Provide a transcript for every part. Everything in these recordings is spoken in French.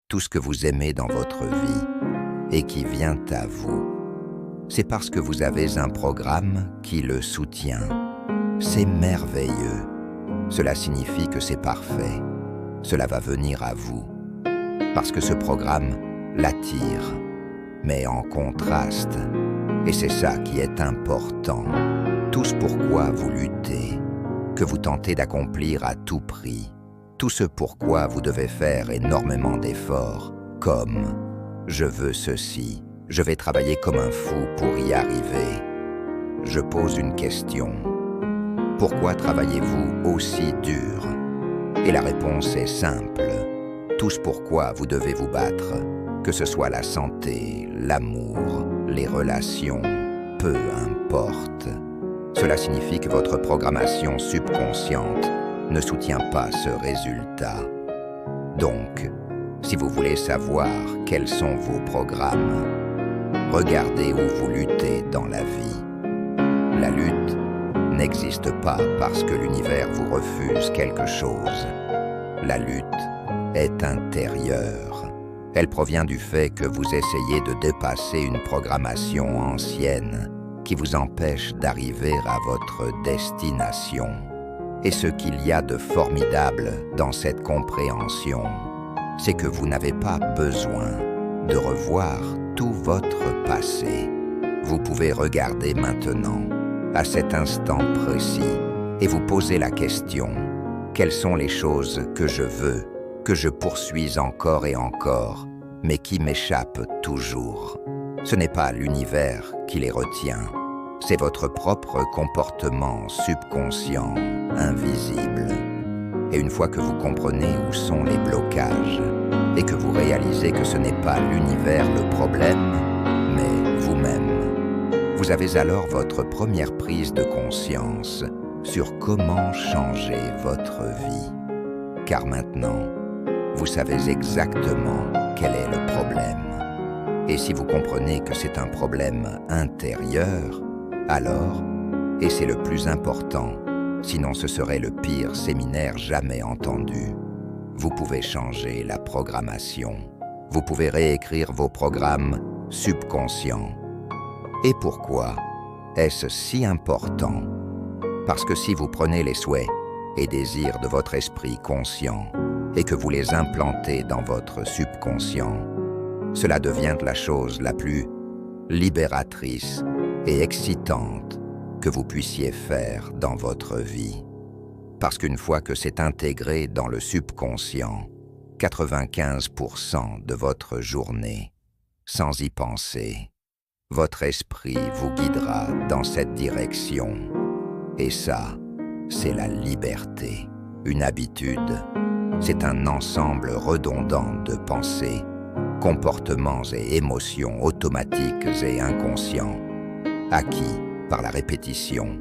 tout ce que vous aimez dans votre vie et qui vient à vous, c'est parce que vous avez un programme qui le soutient. C'est merveilleux. Cela signifie que c'est parfait. Cela va venir à vous. Parce que ce programme l'attire, mais en contraste. Et c'est ça qui est important. Tout ce pourquoi vous luttez, que vous tentez d'accomplir à tout prix. Tout ce pourquoi vous devez faire énormément d'efforts, comme « je veux ceci ». Je vais travailler comme un fou pour y arriver. Je pose une question. Pourquoi travaillez-vous aussi dur? Et la réponse est simple. Tout ce pourquoi vous devez vous battre, que ce soit la santé, l'amour, les relations, peu importe. Cela signifie que votre programmation subconsciente ne soutient pas ce résultat. Donc, si vous voulez savoir quels sont vos programmes, regardez où vous luttez dans la vie. La lutte n'existe pas parce que l'univers vous refuse quelque chose. La lutte est intérieure. Elle provient du fait que vous essayez de dépasser une programmation ancienne qui vous empêche d'arriver à votre destination. Et ce qu'il y a de formidable dans cette compréhension, c'est que vous n'avez pas besoin de revoir tout votre passé. Vous pouvez regarder maintenant, à cet instant précis, et vous poser la question, quelles sont les choses que je veux, que je poursuis encore et encore, mais qui m'échappent toujours? Ce n'est pas l'univers qui les retient, c'est votre propre comportement subconscient, invisible. Et une fois que vous comprenez où sont les blocages, et que vous réalisez que ce n'est pas l'univers le problème, mais vous-même, vous avez alors votre première prise de conscience sur comment changer votre vie. Car maintenant, vous savez exactement quel est le problème. Et si vous comprenez que c'est un problème intérieur, alors, et c'est le plus important, sinon ce serait le pire séminaire jamais entendu, vous pouvez changer la programmation. Vous pouvez réécrire vos programmes subconscients. Et pourquoi est-ce si important? Parce que si vous prenez les souhaits et désirs de votre esprit conscient et que vous les implantez dans votre subconscient, cela devient la chose la plus libératrice et excitante que vous puissiez faire dans votre vie. Parce qu'une fois que c'est intégré dans le subconscient, 95% de votre journée, sans y penser, votre esprit vous guidera dans cette direction. Et ça, c'est la liberté. Une habitude, c'est un ensemble redondant de pensées, comportements et émotions automatiques et inconscients, acquis par la répétition.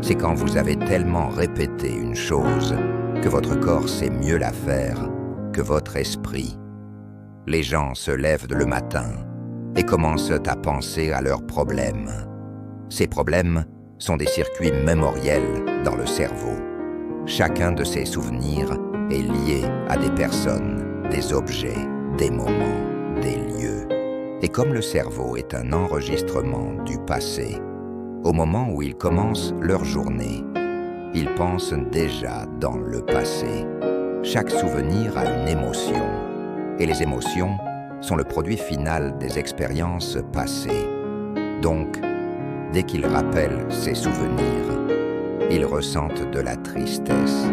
C'est quand vous avez tellement répété une chose que votre corps sait mieux la faire que votre esprit. Les gens se lèvent le matin et commencent à penser à leurs problèmes. Ces problèmes sont des circuits mémoriels dans le cerveau. Chacun de ces souvenirs est lié à des personnes, des objets, des moments, des lieux. Et comme le cerveau est un enregistrement du passé, au moment où ils commencent leur journée, ils pensent déjà dans le passé. Chaque souvenir a une émotion, et les émotions sont le produit final des expériences passées. Donc, dès qu'ils rappellent ces souvenirs, ils ressentent de la tristesse,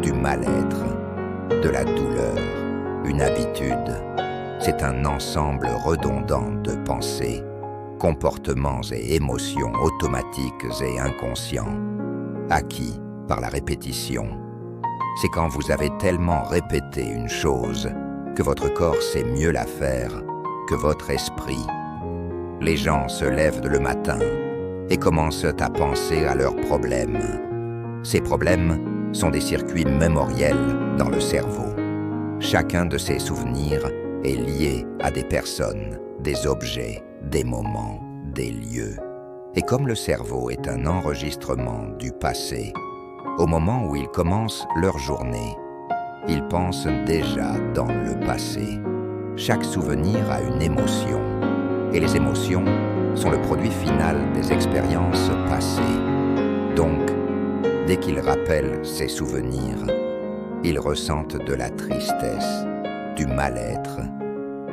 du mal-être, de la douleur. Une habitude, c'est un ensemble redondant de pensées, comportements et émotions automatiques et inconscients, acquis par la répétition. C'est quand vous avez tellement répété une chose que votre corps sait mieux la faire que votre esprit. Les gens se lèvent le matin et commencent à penser à leurs problèmes. Ces problèmes sont des circuits mémoriels dans le cerveau. Chacun de ces souvenirs est lié à des personnes, des objets, des moments, des lieux. Et comme le cerveau est un enregistrement du passé, au moment où ils commencent leur journée, ils pensent déjà dans le passé. chaque souvenir a une émotion. Et les émotions sont le produit final des expériences passées. Donc, dès qu'ils rappellent ces souvenirs, ils ressentent de la tristesse, du mal-être,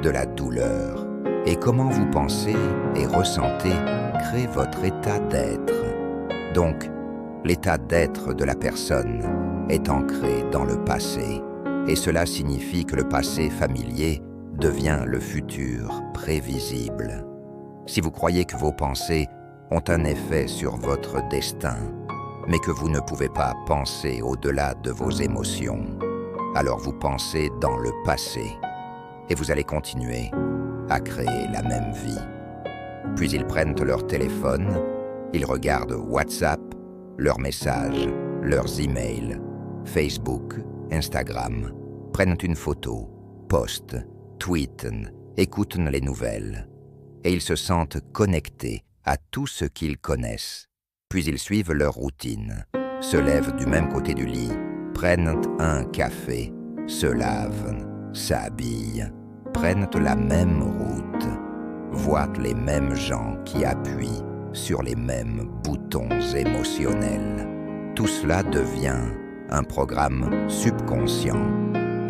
de la douleur. Et comment vous pensez et ressentez crée votre état d'être. Donc, l'état d'être de la personne est ancré dans le passé. Et cela signifie que le passé familier devient le futur prévisible. Si vous croyez que vos pensées ont un effet sur votre destin, mais que vous ne pouvez pas penser au-delà de vos émotions, alors vous pensez dans le passé et vous allez continuer à créer la même vie. Puis ils prennent leur téléphone, ils regardent WhatsApp, leurs messages, leurs emails, Facebook, Instagram, prennent une photo, postent, tweetent, écoutent les nouvelles, et ils se sentent connectés à tout ce qu'ils connaissent. Puis ils suivent leur routine, se lèvent du même côté du lit, prennent un café, se lavent, s'habillent, prennent la même route, voient les mêmes gens qui appuient sur les mêmes boutons émotionnels. Tout cela devient un programme subconscient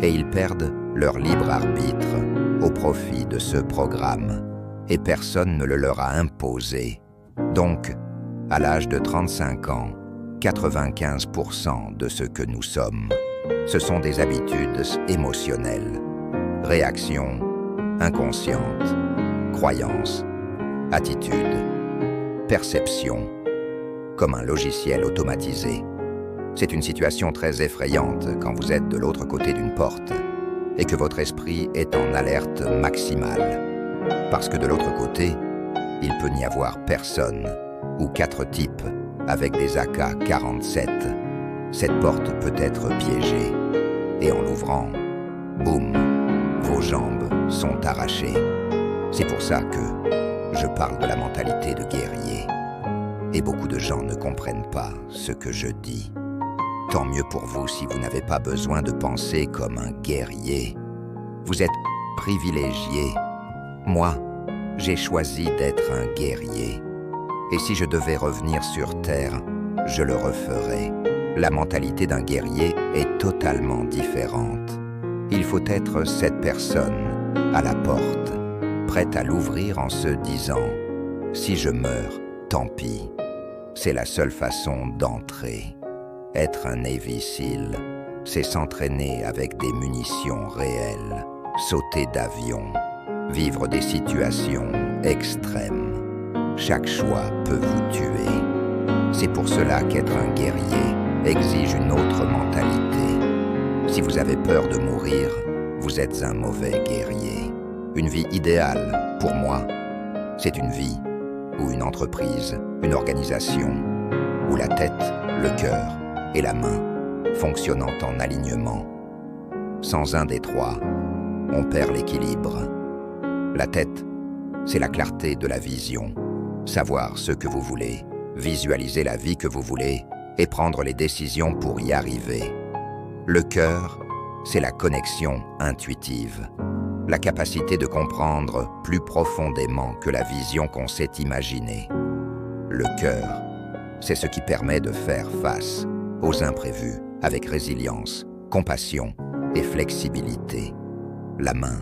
et ils perdent leur libre arbitre au profit de ce programme et personne ne le leur a imposé. Donc, à l'âge de 35 ans, 95% de ce que nous sommes, ce sont des habitudes émotionnelles, réactions inconscientes, croyances, attitudes, perceptions, comme un logiciel automatisé. C'est une situation très effrayante quand vous êtes de l'autre côté d'une porte et que votre esprit est en alerte maximale. Parce que de l'autre côté, il peut n'y avoir personne ou 4 types avec des AK-47. Cette porte peut être piégée et en l'ouvrant, boum, vos jambes sont arrachées. C'est pour ça que je parle de la mentalité de guerrier. Et beaucoup de gens ne comprennent pas ce que je dis. Tant mieux pour vous si vous n'avez pas besoin de penser comme un guerrier. Vous êtes privilégié. Moi, j'ai choisi d'être un guerrier. Et si je devais revenir sur Terre, je le referais. La mentalité d'un guerrier est totalement différente. Il faut être cette personne à la porte, prête à l'ouvrir en se disant « Si je meurs, tant pis ». C'est la seule façon d'entrer. Être un Navy SEAL, c'est s'entraîner avec des munitions réelles, sauter d'avion, vivre des situations extrêmes. Chaque choix peut vous tuer. C'est pour cela qu'être un guerrier exige une autre mentalité. Si vous avez peur de mourir, vous êtes un mauvais guerrier. Une vie idéale, pour moi, c'est une vie ou une entreprise, une organisation, où la tête, le cœur et la main fonctionnant en alignement. Sans un des trois, on perd l'équilibre. La tête, c'est la clarté de la vision, savoir ce que vous voulez, visualiser la vie que vous voulez et prendre les décisions pour y arriver. Le cœur, c'est la connexion intuitive, la capacité de comprendre plus profondément que la vision qu'on s'est imaginée. Le cœur, c'est ce qui permet de faire face aux imprévus avec résilience, compassion et flexibilité. La main,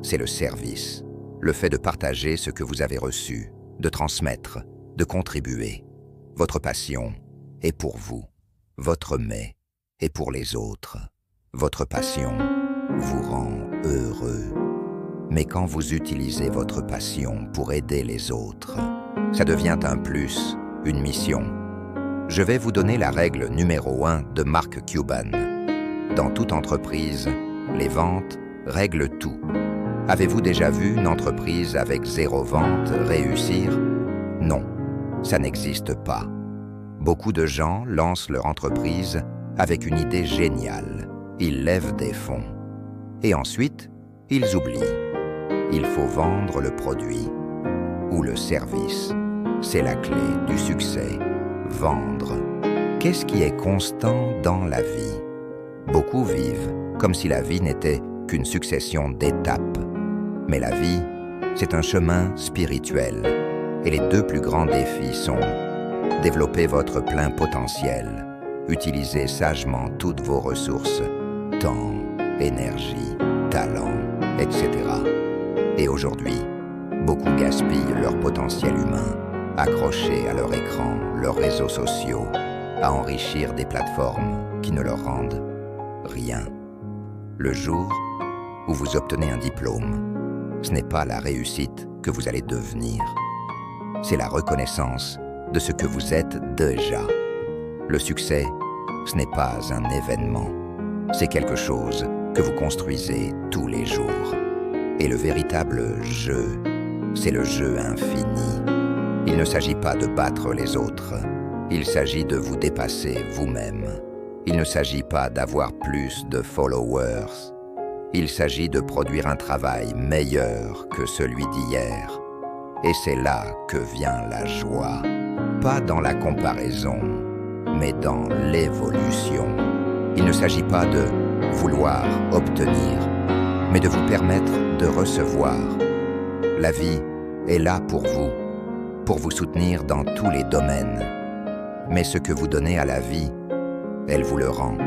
c'est le service, le fait de partager ce que vous avez reçu, de transmettre, de contribuer. Votre passion est pour vous, votre mais est pour les autres. Votre passion vous rend heureux. Mais quand vous utilisez votre passion pour aider les autres, ça devient un plus, une mission. Je vais vous donner la règle numéro 1 de Mark Cuban. Dans toute entreprise, les ventes règlent tout. Avez-vous déjà vu une entreprise avec 0 vente réussir? Non, ça n'existe pas. Beaucoup de gens lancent leur entreprise avec une idée géniale. Ils lèvent des fonds. Et ensuite, ils oublient. Il faut vendre le produit ou le service. C'est la clé du succès. Vendre. Qu'est-ce qui est constant dans la vie? Beaucoup vivent comme si la vie n'était qu'une succession d'étapes. Mais la vie, c'est un chemin spirituel. Et les deux plus grands défis sont développer votre plein potentiel, utiliser sagement toutes vos ressources, temps, énergie, talent, etc. Et aujourd'hui, beaucoup gaspillent leur potentiel humain, accrochés à leur écran, leurs réseaux sociaux, à enrichir des plateformes qui ne leur rendent rien. Le jour où vous obtenez un diplôme, ce n'est pas la réussite que vous allez devenir. C'est la reconnaissance de ce que vous êtes déjà. Le succès, ce n'est pas un événement. C'est quelque chose que vous construisez tous les jours. Et le véritable jeu, c'est le jeu infini. Il ne s'agit pas de battre les autres. Il s'agit de vous dépasser vous-même. Il ne s'agit pas d'avoir plus de followers. Il s'agit de produire un travail meilleur que celui d'hier. Et c'est là que vient la joie. Pas dans la comparaison, mais dans l'évolution. Il ne s'agit pas de vouloir obtenir, mais de vous permettre de recevoir. La vie est là pour vous soutenir dans tous les domaines. Mais ce que vous donnez à la vie, elle vous le rend.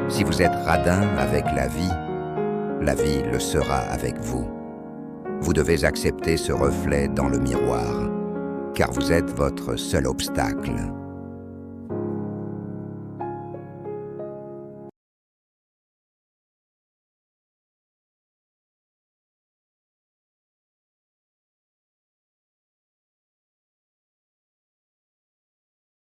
Si vous êtes radin avec la vie le sera avec vous. Vous devez accepter ce reflet dans le miroir, car vous êtes votre seul obstacle.